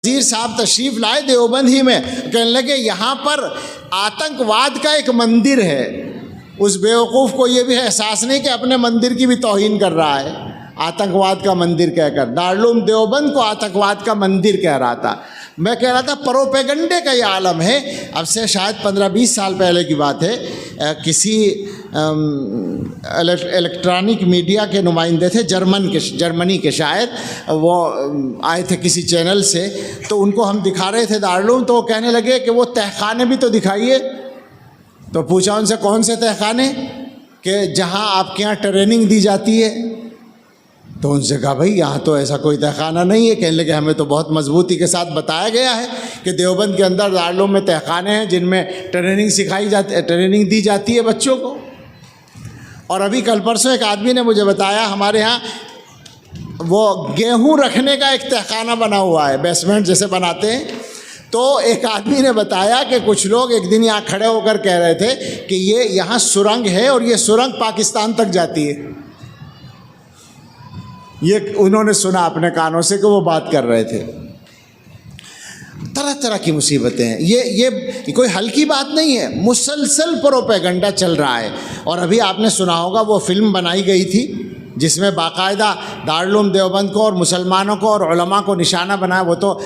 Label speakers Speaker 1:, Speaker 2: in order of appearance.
Speaker 1: वज़ीर साहब तशरीफ़ लाए देवबंद ही में, कहने लगे यहाँ पर आतंकवाद का एक मंदिर है। उस बेवकूफ़ को ये भी एहसास नहीं कि अपने मंदिर की भी तौहीन कर रहा है, आतंकवाद का मंदिर कहकर। दारुल देवबंद को आतंकवाद का मंदिर कह रहा था। मैं कह रहा था प्रोपेगंडे का ये आलम है। अब से शायद 15-20 साल पहले की बात है, किसी इलेक्ट्रॉनिक मीडिया के नुमाइंदे थे जर्मनी के शायद, वो आए थे किसी चैनल से, तो उनको हम दिखा रहे थे दारुल, तो वो कहने लगे कि वो तहखाने भी तो दिखाइए। तो पूछा उनसे कौन से तहखाने, कि जहाँ आपके यहाँ ट्रेनिंग दी जाती है। तो उनसे कहा भाई यहाँ तो ऐसा कोई तहखाना नहीं है। कहने लगे हमें तो बहुत मजबूती के साथ बताया गया है कि देवबंद के अंदर दारुल में तहखाने हैं जिनमें ट्रेनिंग दी जाती है बच्चों को। और अभी कल परसों एक आदमी ने मुझे बताया हमारे यहाँ वो गेहूँ रखने का एक तहखाना बना हुआ है, बेसमेंट जैसे बनाते हैं। तो एक आदमी ने बताया कि कुछ लोग एक दिन यहाँ खड़े होकर कह रहे थे कि ये यहाँ सुरंग है और ये सुरंग पाकिस्तान तक जाती है। ये उन्होंने सुना अपने कानों से कि वो बात कर रहे थे। तरह तरह की मुसीबतें हैं। ये कोई हल्की बात नहीं है, मुसलसल प्रोपेगेंडा चल रहा है। और अभी आपने सुना होगा वो फिल्म बनाई गई थी जिसमें बाकायदा दारुल देवबंद को और मुसलमानों को और उलमा को निशाना बनाया। वो तो